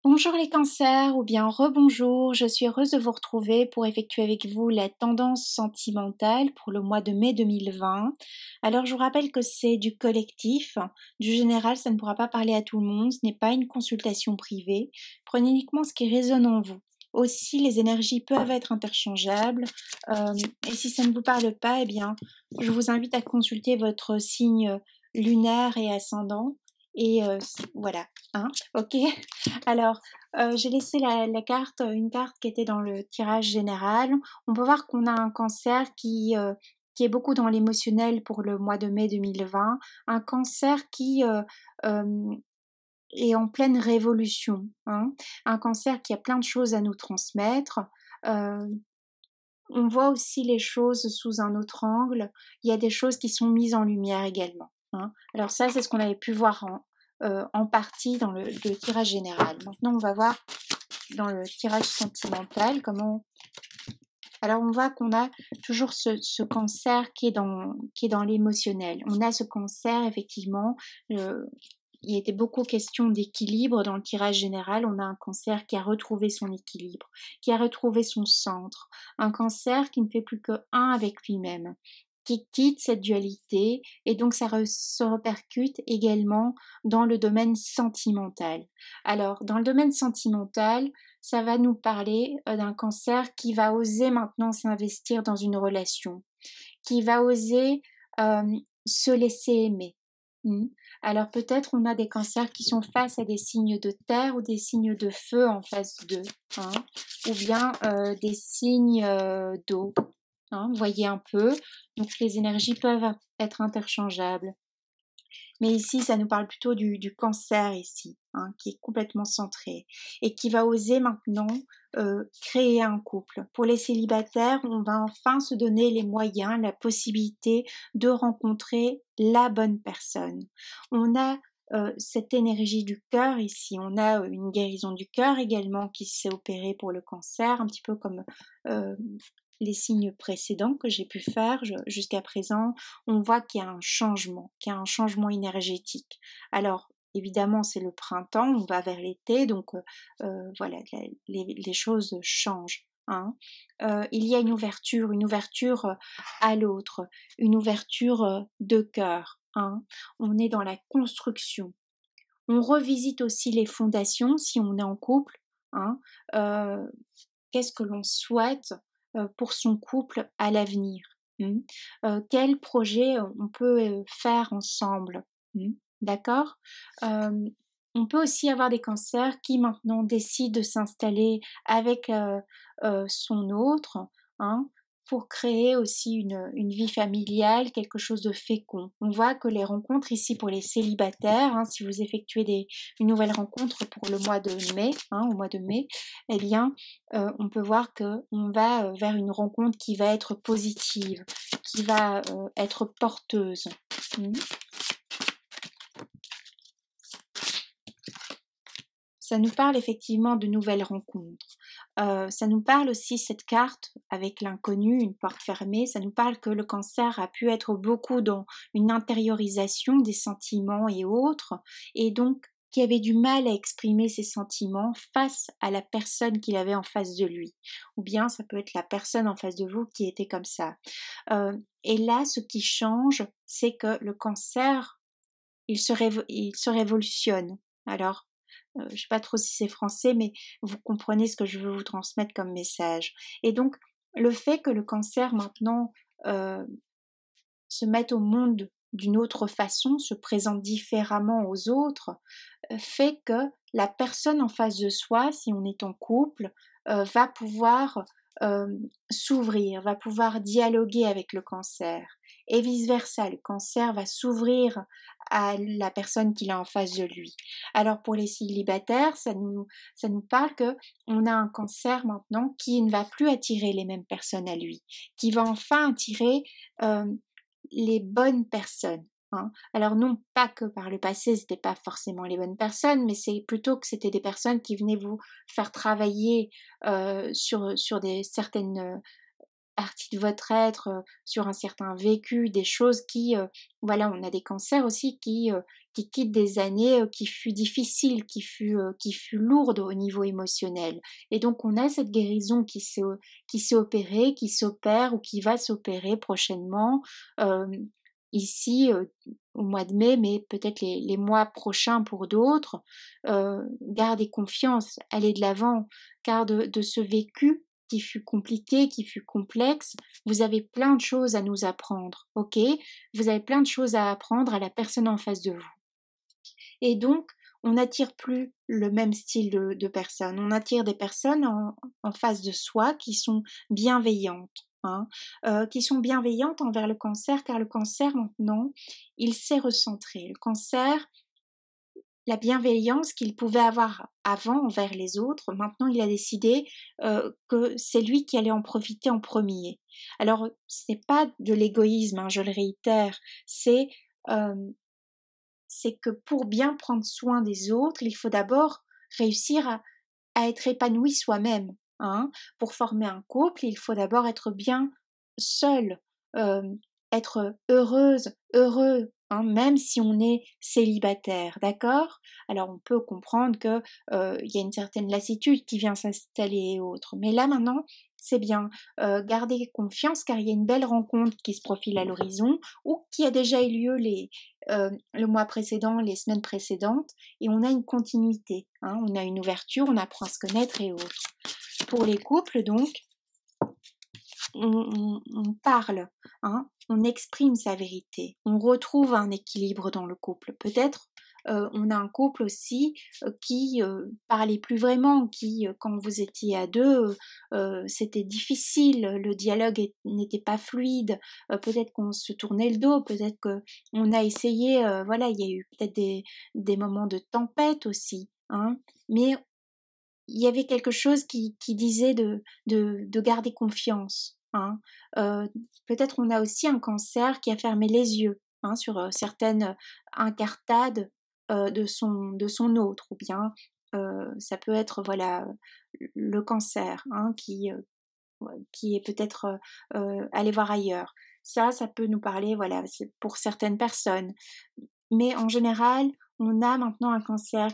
Bonjour les cancers ou bien rebonjour, je suis heureuse de vous retrouver pour effectuer avec vous la tendance sentimentale pour le mois de mai 2020. Alors je vous rappelle que c'est du collectif, du général ça ne pourra pas parler à tout le monde, ce n'est pas une consultation privée, prenez uniquement ce qui résonne en vous. Aussi les énergies peuvent être interchangeables et si ça ne vous parle pas, eh bien je vous invite à consulter votre signe lunaire et ascendant et voilà, hein, ok. Alors, j'ai laissé la carte, une carte qui était dans le tirage général. On peut voir qu'on a un cancer qui est beaucoup dans l'émotionnel pour le mois de mai 2020. Un cancer qui est en pleine révolution, hein. Un cancer qui a plein de choses à nous transmettre. Euh, on voit aussi les choses sous un autre angle. Il y a des choses qui sont mises en lumière également, hein. Alors ça, c'est ce qu'on avait pu voir en partie dans le tirage général. Maintenant, on va voir dans le tirage sentimental comment. Alors, on voit qu'on a toujours ce cancer qui est dans l'émotionnel. On a ce cancer, effectivement. Il était beaucoup question d'équilibre dans le tirage général. On a un cancer qui a retrouvé son équilibre, qui a retrouvé son centre. Un cancer qui ne fait plus que un avec lui-même, qui quitte cette dualité et donc ça se répercute également dans le domaine sentimental. Alors, dans le domaine sentimental, ça va nous parler d'un cancer qui va oser maintenant s'investir dans une relation, qui va oser euh, se laisser aimer. Alors peut-être on a des cancers qui sont face à des signes de terre ou des signes de feu en face d'eux, hein, ou bien des signes d'eau. Hein, vous voyez un peu, donc les énergies peuvent être interchangeables. Mais ici, ça nous parle plutôt du cancer ici, hein, qui est complètement centré et qui va oser maintenant créer un couple. Pour les célibataires, on va enfin se donner les moyens, la possibilité de rencontrer la bonne personne. On a cette énergie du cœur ici, on a une guérison du cœur également qui s'est opérée pour le cancer, un petit peu comme les signes précédents que j'ai pu faire jusqu'à présent. On voit qu'il y a un changement énergétique. Alors, évidemment, c'est le printemps, on va vers l'été, donc voilà, les choses changent. Hein. Il y a une ouverture à l'autre, une ouverture de cœur. Hein. On est dans la construction. On revisite aussi les fondations si on est en couple. Hein. Qu'est-ce que l'on souhaite pour son couple à l'avenir? Quel projet on peut faire ensemble? D'accord. On peut aussi avoir des cancers qui maintenant décident de s'installer avec son autre, hein, pour créer aussi une vie familiale, quelque chose de fécond. On voit que les rencontres ici pour les célibataires, hein, si vous effectuez une nouvelle rencontre pour le mois de mai, hein, au mois de mai, eh bien, on peut voir que on va vers une rencontre qui va être positive, qui va être porteuse. Ça nous parle effectivement de nouvelles rencontres. Ça nous parle aussi, cette carte avec l'inconnu, une porte fermée, ça nous parle que le cancer a pu être beaucoup dans une intériorisation des sentiments et autres, et donc qui avait du mal à exprimer ses sentiments face à la personne qu'il avait en face de lui. Ou bien ça peut être la personne en face de vous qui était comme ça. Et là, ce qui change, c'est que le cancer, il se révolutionne. Alors, je ne sais pas trop si c'est français, mais vous comprenez ce que je veux vous transmettre comme message. Et donc, le fait que le cancer maintenant se mette au monde d'une autre façon, se présente différemment aux autres, fait que la personne en face de soi, si on est en couple, va pouvoir s'ouvrir, va pouvoir dialoguer avec le cancer. Et vice-versa, le cancer va s'ouvrir à la personne qu'il a en face de lui. Alors pour les célibataires, ça nous parle que on a un cancer maintenant qui ne va plus attirer les mêmes personnes à lui, qui va enfin attirer les bonnes personnes. Hein. Alors non pas que par le passé c'était pas forcément les bonnes personnes, mais c'est plutôt que c'était des personnes qui venaient vous faire travailler sur des certaines partie de votre être, sur un certain vécu, des choses qui, voilà, on a des cancers aussi qui quittent des années, qui fut difficiles, qui fut lourde au niveau émotionnel et donc on a cette guérison qui s'est opérée, qui s'opère ou qui va s'opérer prochainement, ici, au mois de mai, mais peut-être les mois prochains pour d'autres. Gardez confiance, allez de l'avant, car de ce vécu qui fut compliqué, qui fut complexe, vous avez plein de choses à nous apprendre, OK? Vous avez plein de choses à apprendre à la personne en face de vous. Et donc, on n'attire plus le même style de personnes. On attire des personnes en face de soi qui sont bienveillantes, hein, qui sont bienveillantes envers le cancer, car le cancer maintenant, il s'est recentré. Le cancer, la bienveillance qu'il pouvait avoir avant envers les autres, maintenant il a décidé que c'est lui qui allait en profiter en premier. Alors, ce n'est pas de l'égoïsme, hein, je le réitère, euh, c'est que pour bien prendre soin des autres, il faut d'abord réussir à être épanoui soi-même, hein. Pour former un couple, il faut d'abord être bien seul, être heureuse, heureux, hein, même si on est célibataire, d'accord? Alors on peut comprendre que, il y a une certaine lassitude qui vient s'installer et autres, mais là maintenant, c'est bien. Gardez confiance car il y a une belle rencontre qui se profile à l'horizon ou qui a déjà eu lieu le mois précédent, les semaines précédentes et on a une continuité, hein, on a une ouverture, on apprend à se connaître et autres. Pour les couples donc, on parle, hein, on exprime sa vérité, on retrouve un équilibre dans le couple. Peut-être on a un couple aussi qui parlait plus vraiment, qui quand vous étiez à deux, c'était difficile, le dialogue n'était pas fluide, peut-être qu'on se tournait le dos, peut-être que on a essayé, voilà, il y a eu peut-être des moments de tempête aussi, hein, mais il y avait quelque chose qui disait de garder confiance, hein. Peut-être on a aussi un cancer qui a fermé les yeux, hein, sur, certaines incartades, de son autre ou bien, ça peut être voilà, le cancer, hein, ouais, qui est peut-être, allé voir ailleurs. Ça peut nous parler, voilà, c'est pour certaines personnes. Mais en général, on a maintenant un cancer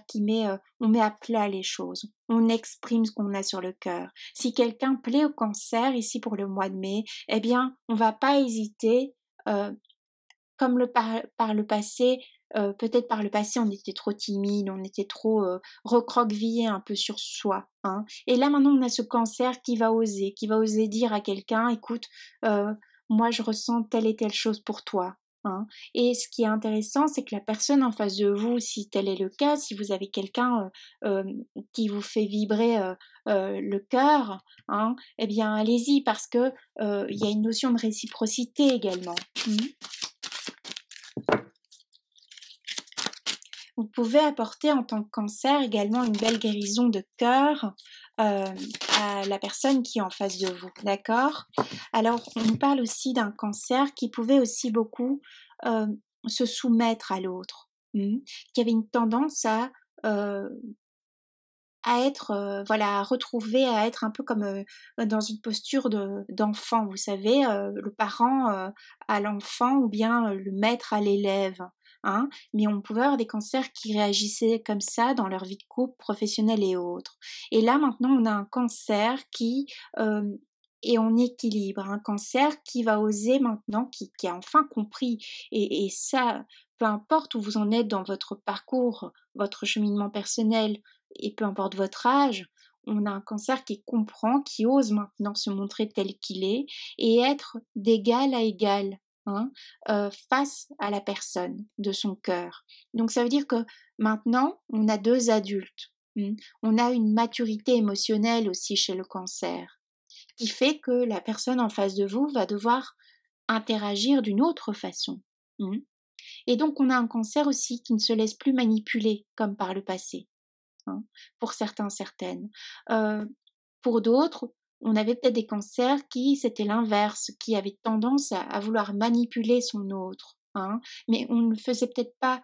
on met à plat les choses. On exprime ce qu'on a sur le cœur. Si quelqu'un plaît au cancer, ici pour le mois de mai, eh bien, on va pas hésiter, heu, comme par le passé, peut-être par le passé, on était trop timide, on était trop, recroquevillé un peu sur soi, hein. Et là, maintenant, on a ce cancer qui va oser dire à quelqu'un: «Écoute, heu, moi, je ressens telle et telle chose pour toi», hein. Et ce qui est intéressant, c'est que la personne en face de vous, si tel est le cas, si vous avez quelqu'un, qui vous fait vibrer, le cœur, hein, eh bien, allez-y parce que, il y a une notion de réciprocité également. Mmh. Vous pouvez apporter en tant que cancer également une belle guérison de cœur, à la personne qui est en face de vous, d'accord? Alors, on nous parle aussi d'un cancer qui pouvait aussi beaucoup, se soumettre à l'autre, qui avait une tendance heu, à être, voilà, à retrouver, à être un peu comme, dans une posture d'enfant, vous savez, le parent, à l'enfant ou bien, le maître à l'élève, hein. Mais on pouvait avoir des cancers qui réagissaient comme ça dans leur vie de couple, professionnelle et autres. Et là, maintenant, on a un cancer qui, hem, est en équilibre, un cancer qui va oser maintenant, qui a enfin compris et ça, peu importe où vous en êtes dans votre parcours, votre cheminement personnel, et peu importe votre âge, on a un cancer qui comprend, qui ose maintenant se montrer tel qu'il est et être d'égal à égal, hein, face à la personne de son cœur. Donc ça veut dire que maintenant, on a 2 adultes, On a une maturité émotionnelle aussi chez le cancer, qui fait que la personne en face de vous va devoir interagir d'une autre façon, mmh. Et donc on a un cancer aussi qui ne se laisse plus manipuler comme par le passé, hein, pour certains, certaines. Heu, pour d'autres, on avait peut-être des cancers qui c'était l'inverse, qui avaient tendance à vouloir manipuler son autre, hein, mais on ne le faisait peut-être pas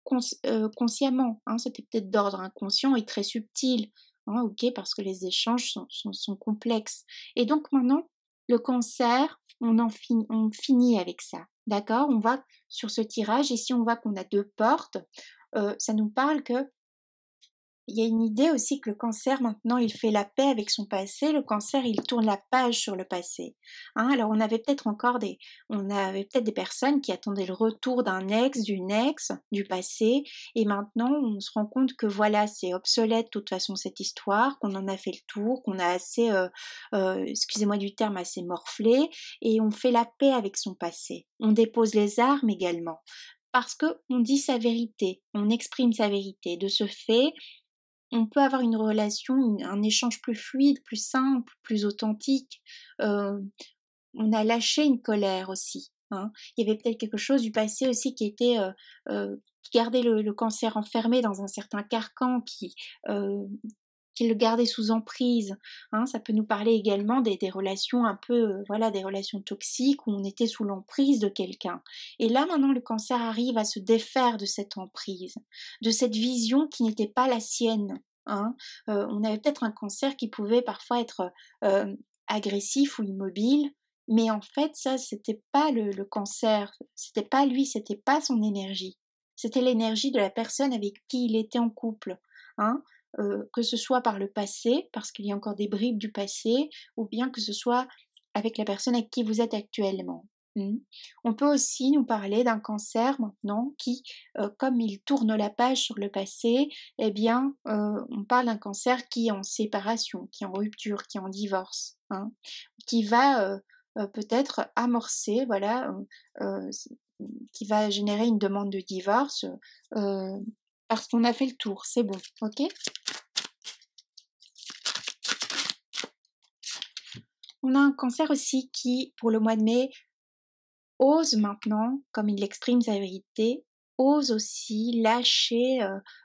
consciemment, hein, c'était peut-être d'ordre inconscient et très subtil, hein, OK, parce que les échanges sont complexes et donc maintenant Le cancer, on finit avec ça, d'accord? On va sur ce tirage et si on voit qu'on a 2 portes, ça nous parle que il y a une idée aussi que le cancer maintenant il fait la paix avec son passé, le cancer il tourne la page sur le passé, hein. Alors on avait peut-être des personnes qui attendaient le retour d'un ex, d'une ex, du passé et maintenant on se rend compte que voilà, c'est obsolète de toute façon cette histoire, qu'on en a fait le tour, qu'on a assez, excusez-moi du terme, assez morflé et on fait la paix avec son passé. On dépose les armes également parce qu'on dit sa vérité, on exprime sa vérité. De ce fait, on peut avoir une relation, un échange plus fluide, plus simple, plus authentique. On a lâché une colère aussi, hein. Il y avait peut-être quelque chose du passé aussi qui gardait le cancer enfermé dans un certain carcan, heu, qui le gardait sous emprise, hein. Ça peut nous parler également des relations un peu, voilà, des relations toxiques où on était sous l'emprise de quelqu'un. Et là, maintenant, le cancer arrive à se défaire de cette emprise, de cette vision qui n'était pas la sienne, hein. On avait peut-être un cancer qui pouvait parfois être, agressif ou immobile, mais en fait, ça, c'était pas le cancer, c'était pas lui, c'était pas son énergie. C'était l'énergie de la personne avec qui il était en couple, hein. Que ce soit par le passé, parce qu'il y a encore des bribes du passé, ou bien que ce soit avec la personne avec qui vous êtes actuellement. Mmh. On peut aussi nous parler d'un cancer maintenant qui, comme il tourne la page sur le passé, eh bien, on parle d'un cancer qui est en séparation, qui est en rupture, qui est en divorce, hein, qui va, peut-être amorcer, voilà, qui va générer une demande de divorce, parce qu'on a fait le tour, c'est bon, OK? On a un cancer aussi qui, pour le mois de mai, ose maintenant, comme il exprime sa vérité, ose aussi lâcher,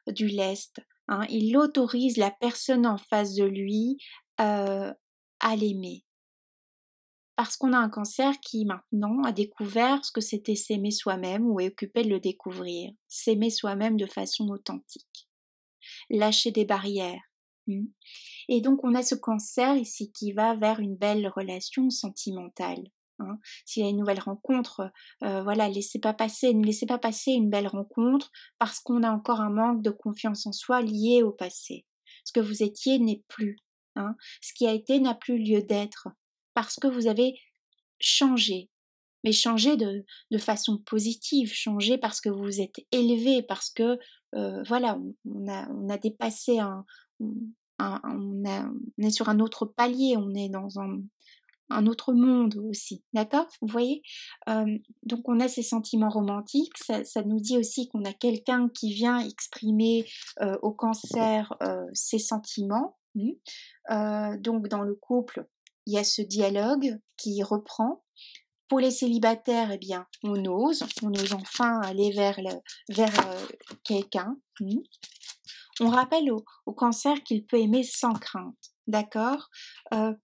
du lest, hein. Il autorise la personne en face de lui, à l'aimer. Parce qu'on a un cancer qui maintenant a découvert ce que c'était s'aimer soi-même ou est occupé de le découvrir. S'aimer soi-même de façon authentique. Lâcher des barrières. Mmh. Et donc on a ce cancer ici qui va vers une belle relation sentimentale, hein. S'il y a une nouvelle rencontre, voilà, ne laissez pas passer une belle rencontre parce qu'on a encore un manque de confiance en soi lié au passé. Ce que vous étiez n'est plus, hein. Ce qui a été n'a plus lieu d'être parce que vous avez changé. Mais changé de façon positive, changé parce que vous vous êtes élevé, parce que, voilà, on a dépassé on est sur un autre palier, on est dans un autre monde aussi, d'accord? Vous voyez? Donc on a ces sentiments romantiques, ça nous dit aussi qu'on a quelqu'un qui vient exprimer, au cancer, ses sentiments, donc dans le couple, il y a ce dialogue qui reprend. Pour les célibataires, eh bien, on ose enfin aller vers, quelqu'un. On rappelle au cancer qu'il peut aimer sans crainte, d'accord? Heu,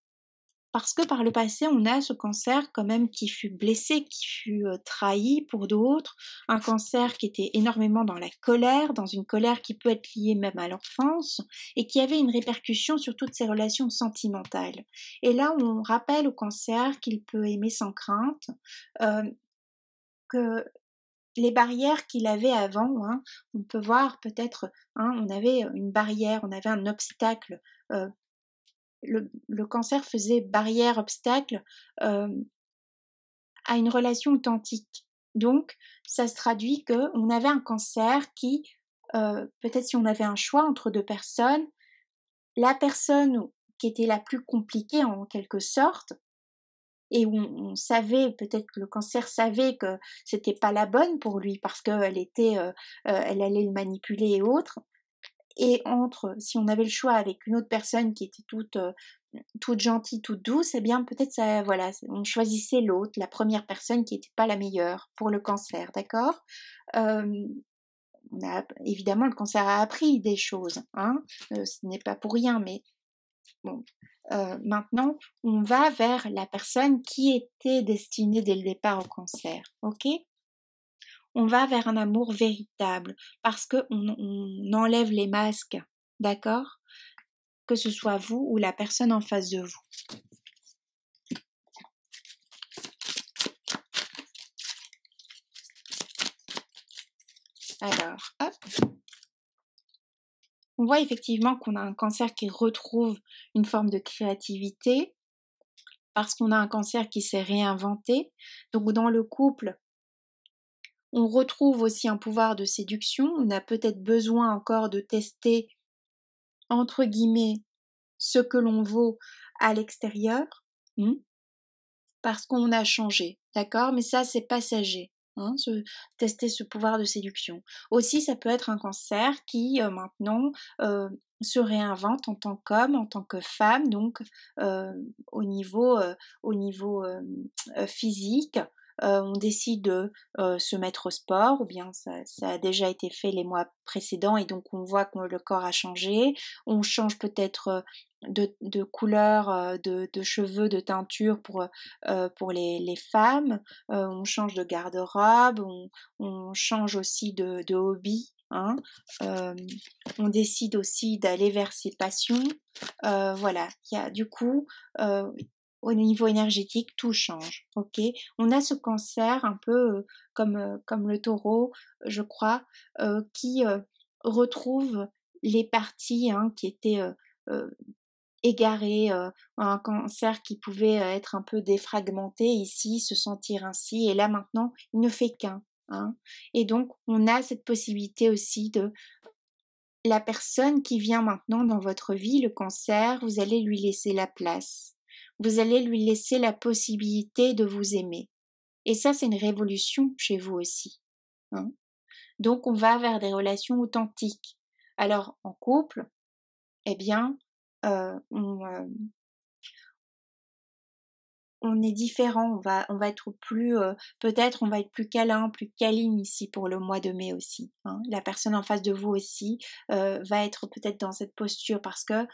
Parce que par le passé, on a ce cancer quand même qui fut blessé, qui fut, trahi pour d'autres, un cancer qui était énormément dans la colère, dans une colère qui peut être liée même à l'enfance et qui avait une répercussion sur toutes ses relations sentimentales. Et là, on rappelle au cancer qu'il peut aimer sans crainte, hem, que les barrières qu'il avait avant, hein, on peut voir peut-être, hein, on avait, une barrière, on avait un obstacle, heu, le cancer faisait barrière, obstacle, hem, à une relation authentique. Donc ça se traduit qu'on avait un cancer qui, peut-être si on avait un choix entre 2 personnes, la personne qui était la plus compliquée en quelque sorte et où on savait, peut-être que le cancer savait que c'était pas la bonne pour lui parce qu'elle était, elle allait le manipuler et autres. Et entre si on avait le choix avec une autre personne qui était toute gentille, toute douce, eh bien peut-être ça voilà, on choisissait l'autre, la première personne qui était pas la meilleure pour le cancer, d'accord? Hem, on a évidemment le cancer a appris des choses, hein, ce n'est pas pour rien, mais bon, maintenant on va vers la personne qui était destinée dès le départ au cancer, OK? On va vers un amour véritable parce qu'on enlève les masques, d'accord? Que ce soit vous ou la personne en face de vous. Alors, hop. On voit effectivement qu'on a un cancer qui retrouve une forme de créativité, parce qu'on a un cancer qui s'est réinventé. Donc dans le couple, on retrouve aussi un pouvoir de séduction. On a peut-être besoin encore de tester, entre guillemets, ce que l'on vaut à l'extérieur, parce qu'on a changé, d'accord? Mais ça, c'est passager, tester ce pouvoir de séduction. Aussi, ça peut être un cancer qui, maintenant, se réinvente en tant qu'homme, en tant que femme, donc au niveau, physique. On décide de se mettre au sport, ou bien ça a déjà été fait les mois précédents et donc on voit que le corps a changé. On change peut-être de couleur, de cheveux, de teinture pour les femmes. On change de garde-robe, on change aussi de hobby. On décide aussi d'aller vers ses passions. Voilà, il y a du coup, au niveau énergétique, tout change. Ok, on a ce cancer un peu comme le taureau, je crois, qui retrouve les parties qui étaient égarées, un cancer qui pouvait être un peu défragmenté ici, se sentir ainsi, et là maintenant, il ne fait qu'un. Et donc, on a cette possibilité aussi de la personne qui vient maintenant dans votre vie, le cancer, vous allez lui laisser la place. Vous allez lui laisser la possibilité de vous aimer. Et ça, c'est une révolution chez vous aussi. Donc, on va vers des relations authentiques. Alors, en couple, eh bien, on est différent, on va être plus, peut-être on va être plus câlin, plus câline ici pour le mois de mai aussi. La personne en face de vous aussi va être peut-être dans cette posture parce que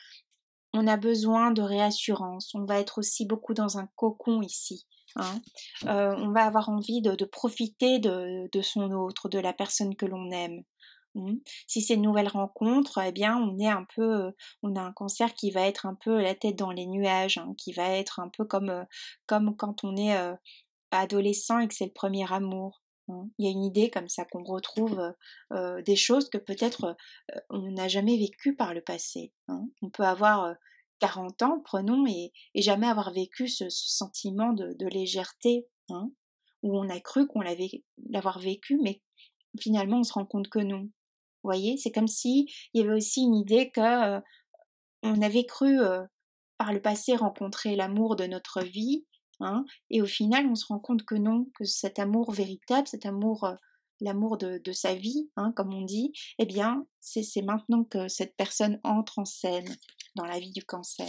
on a besoin de réassurance. On va être aussi beaucoup dans un cocon ici. On va avoir envie de profiter de son autre, de la personne que l'on aime. Si c'est une nouvelle rencontre, eh bien, on a un cancer qui va être un peu la tête dans les nuages, qui va être un peu comme quand on est adolescent et que c'est le premier amour. Il y a une idée comme ça qu'on retrouve des choses que peut-être on n'a jamais vécues par le passé. On peut avoir 40 ans, prenons, et jamais avoir vécu ce sentiment de légèreté, où on a cru qu'on l'avoir vécu, mais finalement on se rend compte que non. Vous voyez, c'est comme si il y avait aussi une idée que on avait cru par le passé rencontrer l'amour de notre vie, et au final on se rend compte que non, que cet amour véritable, cet amour, l'amour de sa vie, comme on dit, eh bien c'est maintenant que cette personne entre en scène dans la vie du cancer.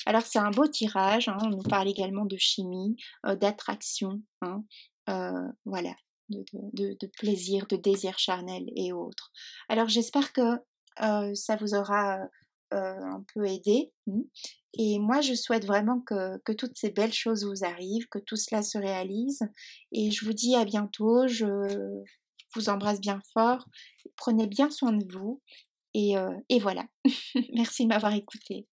Alors c'est un beau tirage, on nous parle également de chimie, d'attraction, voilà, de plaisir, de désir charnel et autres. Alors j'espère que ça vous aura un peu aidé. Et moi, je souhaite vraiment que toutes ces belles choses vous arrivent, que tout cela se réalise. Et je vous dis à bientôt. Je vous embrasse bien fort. Prenez bien soin de vous. Et voilà. Merci de m'avoir écouté.